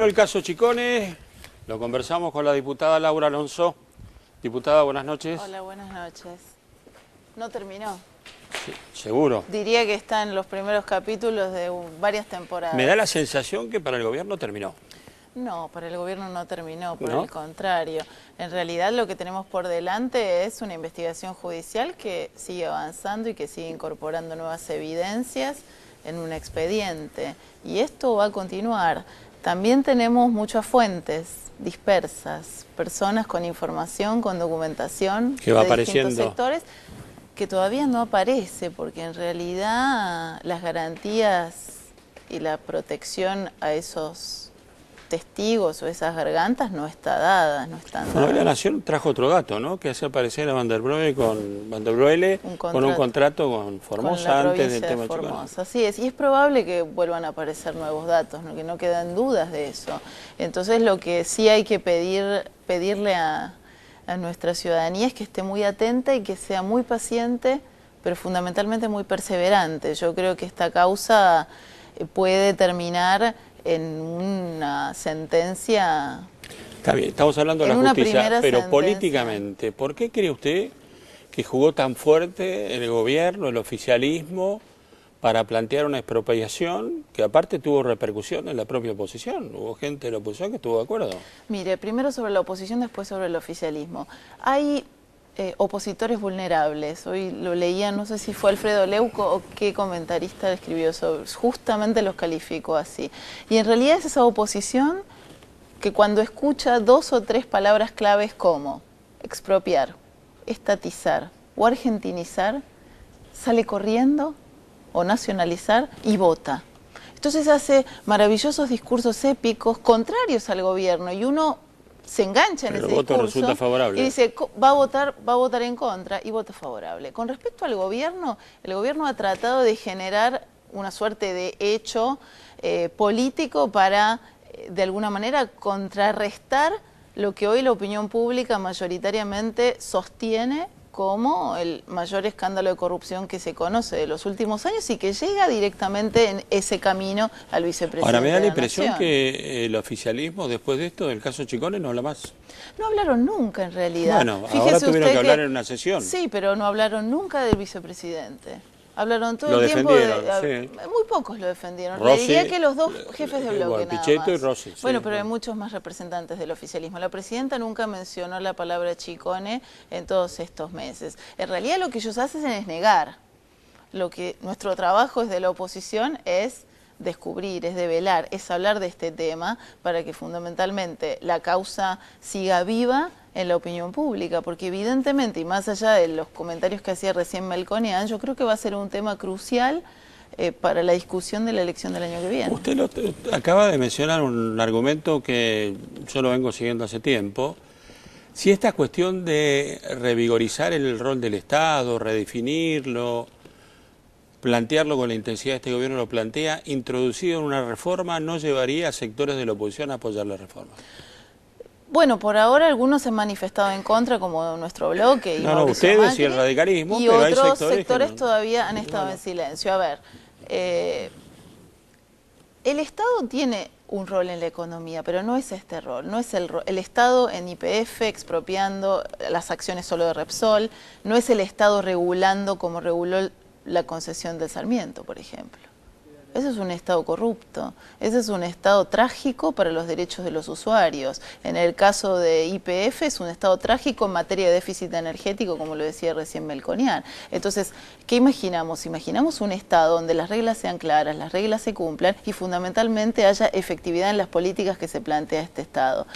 El caso Chicone, lo conversamos con la diputada Laura Alonso. Diputada, buenas noches. Hola, buenas noches. No terminó. Sí, seguro. Diría que está en los primeros capítulos de varias temporadas. Me da la sensación que para el gobierno terminó. No, para el gobierno no terminó, por ¿No? el contrario. En realidad lo que tenemos por delante es una investigación judicial que sigue avanzando y que sigue incorporando nuevas evidencias en un expediente. Y esto va a continuar. También tenemos muchas fuentes dispersas, personas con información, con documentación que va de apareciendo. distintos sectores, que todavía no aparece, porque en realidad las garantías y la protección a esos testigos o esas gargantas no está dada, no están dadas. Bueno, la Nación trajo otro dato, ¿no? Que hace aparecer a Van der Broek con un contrato con Formosa antes del tema de Formosa. Así es, y es probable que vuelvan a aparecer nuevos datos, ¿no? Que no quedan dudas de eso. Entonces lo que sí hay que pedirle a nuestra ciudadanía es que esté muy atenta y que sea muy paciente, pero fundamentalmente muy perseverante. Yo creo que esta causa puede terminar en una sentencia. Está bien, estamos hablando de la justicia, pero políticamente, ¿por qué cree usted que jugó tan fuerte el gobierno, el oficialismo, para plantear una expropiación que aparte tuvo repercusión en la propia oposición? Hubo gente de la oposición que estuvo de acuerdo. Mire, primero sobre la oposición, después sobre el oficialismo. Hay opositores vulnerables. Hoy lo leía, no sé si fue Alfredo Leuco o qué comentarista escribió sobre, justamente los calificó así. Y en realidad es esa oposición que cuando escucha dos o tres palabras claves como expropiar, estatizar o argentinizar, sale corriendo o nacionalizar y vota. Entonces hace maravillosos discursos épicos contrarios al gobierno y uno se engancha en ese discurso resulta favorable. Y dice, va a votar en contra y vota favorable. Con respecto al gobierno, el gobierno ha tratado de generar una suerte de hecho político para, de alguna manera, contrarrestar lo que hoy la opinión pública mayoritariamente sostiene como el mayor escándalo de corrupción que se conoce de los últimos años y que llega directamente en ese camino al vicepresidente. Ahora, me da la impresión que el oficialismo, después de esto, del caso Chicone, no habla más. No hablaron nunca, en realidad. Bueno, ahora tuvieron que hablar en una sesión. Sí, pero no hablaron nunca del vicepresidente. Hablaron todo el tiempo sí. Muy pocos lo defendieron. Rossi, le diría que los dos jefes de bloque nada Pichetto más. y Rossi, sí. Bueno, pero hay muchos más representantes del oficialismo. La presidenta nunca mencionó la palabra Chicone en todos estos meses. En realidad lo que ellos hacen es negar. Lo que nuestro trabajo desde la oposición es descubrir, es develar, es hablar de este tema para que fundamentalmente la causa siga viva en la opinión pública, porque evidentemente, y más allá de los comentarios que hacía recién Melconian, yo creo que va a ser un tema crucial para la discusión de la elección del año que viene. Usted acaba de mencionar un argumento que yo lo vengo siguiendo hace tiempo. Si esta cuestión de revigorizar el rol del Estado, redefinirlo, plantearlo con la intensidad de este gobierno lo plantea, introducido en una reforma, ¿no llevaría a sectores de la oposición a apoyar la reforma? Bueno, por ahora algunos se han manifestado en contra, como nuestro bloque. Y no, ustedes Macri, y el radicalismo, y pero otros hay sectores todavía han estado en silencio. A ver, el Estado tiene un rol en la economía, pero no es este rol, no es el Estado en YPF expropiando las acciones solo de Repsol, no es el Estado regulando como reguló la concesión del Sarmiento, por ejemplo. Ese es un Estado corrupto, ese es un Estado trágico para los derechos de los usuarios. En el caso de YPF es un Estado trágico en materia de déficit energético, como lo decía recién Melconian. Entonces, ¿qué imaginamos? Imaginamos un Estado donde las reglas sean claras, las reglas se cumplan y fundamentalmente haya efectividad en las políticas que se plantea este Estado.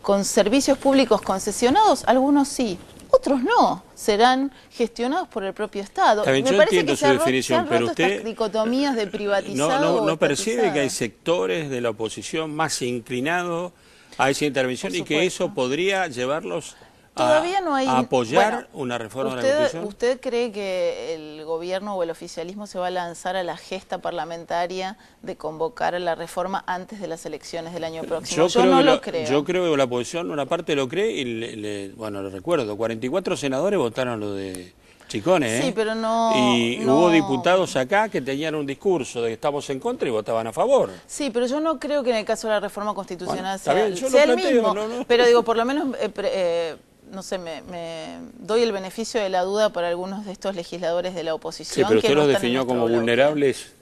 Con servicios públicos concesionados, algunos sí. Otros no, serán gestionados por el propio Estado. Me parece que se han roto estas dicotomías de privatizado ¿No percibe que hay sectores de la oposición más inclinados a esa intervención y que eso podría llevarlos a apoyar una reforma de la Constitución? ¿Usted cree que el gobierno o el oficialismo se va a lanzar a la gesta parlamentaria de convocar a la reforma antes de las elecciones del año próximo? Yo no lo creo. Yo creo que la oposición, una parte lo cree y, bueno, lo recuerdo, 44 senadores votaron lo de Chicone, Sí, pero y hubo diputados acá que tenían un discurso de que estamos en contra y votaban a favor. Sí, pero yo no creo que en el caso de la reforma constitucional Bueno, sea el mismo. No. Pero digo, por lo menos, no sé, me doy el beneficio de la duda para algunos de estos legisladores de la oposición. Sí, pero usted que no los están en definió como nuestro bloque. vulnerables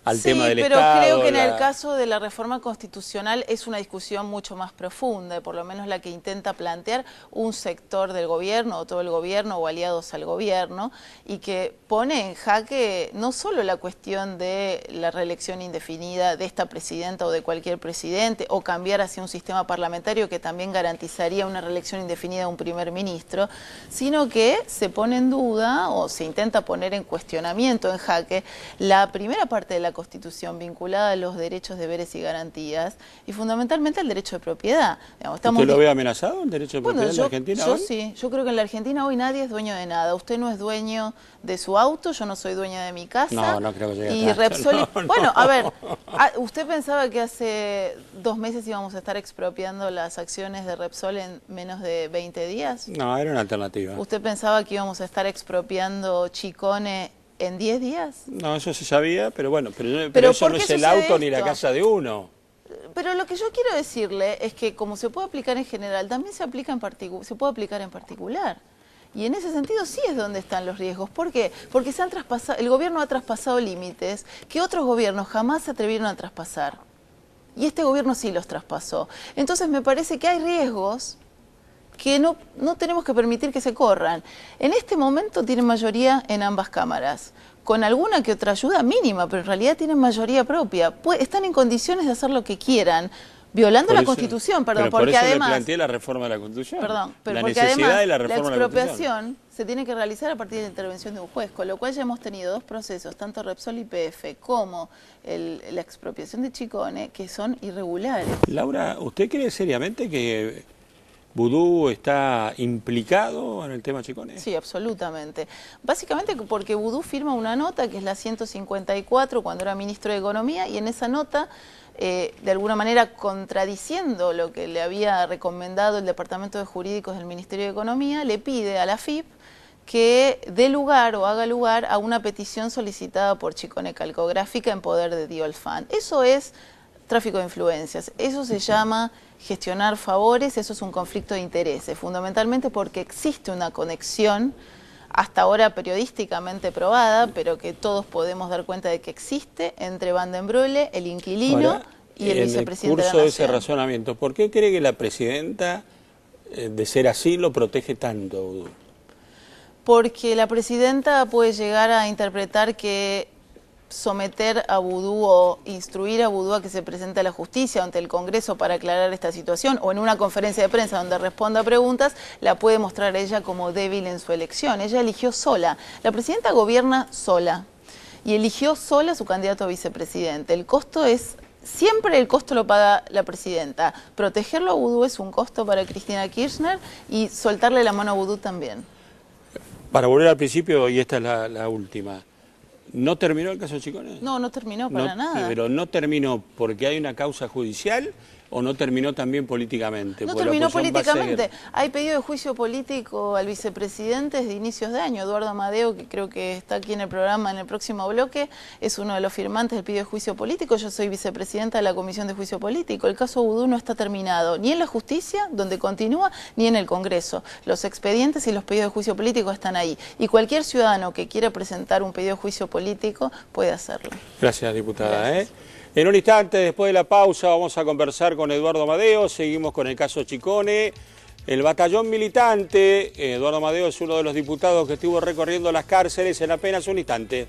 al tema del pero Estado. creo que en el caso de la reforma constitucional es una discusión mucho más profunda, por lo menos la que intenta plantear un sector del gobierno, o todo el gobierno, o aliados al gobierno, y que pone en jaque no solo la cuestión de la reelección indefinida de esta presidenta o de cualquier presidente, o cambiar hacia un sistema parlamentario que también garantizaría una reelección indefinida de un primer ministro, sino que se pone en duda, o se intenta poner en cuestionamiento, en jaque, la primera parte de la Constitución vinculada a los derechos, deberes y garantías, y fundamentalmente al derecho de propiedad. Digamos, ¿Usted lo ve amenazado el derecho de propiedad en la Argentina yo hoy? Sí, yo creo que en la Argentina hoy nadie es dueño de nada. Usted no es dueño de su auto, yo no soy dueña de mi casa. No creo que llegue y a tanto. Repsol, No. Bueno, a ver, ¿usted pensaba que hace 2 meses íbamos a estar expropiando las acciones de Repsol en menos de 20 días? No, era una alternativa. ¿Usted pensaba que íbamos a estar expropiando Chicone en 10 días? No, eso se sabía, pero bueno, pero eso no es el auto ni la casa de uno. Pero lo que yo quiero decirle es que como se puede aplicar en general, también se puede aplicar en particular. Y en ese sentido sí es donde están los riesgos. ¿Por qué? Porque el gobierno ha traspasado límites que otros gobiernos jamás se atrevieron a traspasar. Y este gobierno sí los traspasó. Entonces me parece que hay riesgos que no tenemos que permitir que se corran. En este momento tienen mayoría en ambas cámaras, con alguna que otra ayuda mínima, pero en realidad tienen mayoría propia. Están en condiciones de hacer lo que quieran, violando la Constitución, perdón, pero porque por eso además... le planteé la reforma de la Constitución. Perdón, pero la porque necesidad además de la reforma la de la Constitución. expropiación se tiene que realizar a partir de la intervención de un juez, con lo cual ya hemos tenido 2 procesos, tanto Repsol y YPF como la expropiación de Chicone, que son irregulares. Laura, ¿usted cree seriamente que Vudú está implicado en el tema Chicone? Sí, absolutamente. Básicamente porque Vudú firma una nota, que es la 154, cuando era ministro de Economía, y en esa nota, de alguna manera contradiciendo lo que le había recomendado el Departamento de Jurídicos del Ministerio de Economía, le pide a la AFIP que dé lugar o haga lugar a una petición solicitada por Chicone Calcográfica en poder de Diolfan. Eso es tráfico de influencias, eso se llama gestionar favores, eso es un conflicto de intereses, fundamentalmente porque existe una conexión, hasta ahora periodísticamente probada, pero que todos podemos dar cuenta de que existe, entre Van den Broele, el inquilino y el vicepresidente de la Nación. En el curso de ese razonamiento, ¿por qué cree que la presidenta, de ser así, lo protege tanto, Vudú? Porque la presidenta puede llegar a interpretar que someter a Vudú o instruir a Vudú a que se presente a la justicia ante el Congreso para aclarar esta situación, o en una conferencia de prensa donde responda a preguntas, la puede mostrar ella como débil en su elección. Ella eligió sola. La presidenta gobierna sola y eligió sola a su candidato a vicepresidente. El costo es... Siempre el costo lo paga la presidenta. Protegerlo a Vudú es un costo para Cristina Kirchner y soltarle la mano a Vudú también. Para volver al principio, y esta es la última, ¿no terminó el caso Chicone? No terminó para nada. Pero no terminó porque hay una causa judicial o no terminó también políticamente. No terminó políticamente. Hay pedido de juicio político al vicepresidente desde inicios de año. Eduardo Amadeo, que creo que está aquí en el programa en el próximo bloque, es uno de los firmantes del pedido de juicio político. Yo soy vicepresidenta de la Comisión de Juicio Político. El caso Vudú no está terminado ni en la justicia, donde continúa, ni en el Congreso. Los expedientes y los pedidos de juicio político están ahí. Y cualquier ciudadano que quiera presentar un pedido de juicio político puede hacerlo. Gracias, diputada. Gracias. En un instante, después de la pausa, vamos a conversar con Eduardo Amadeo. Seguimos con el caso Chicone. El batallón militante, Eduardo Amadeo es uno de los diputados que estuvo recorriendo las cárceles en apenas un instante.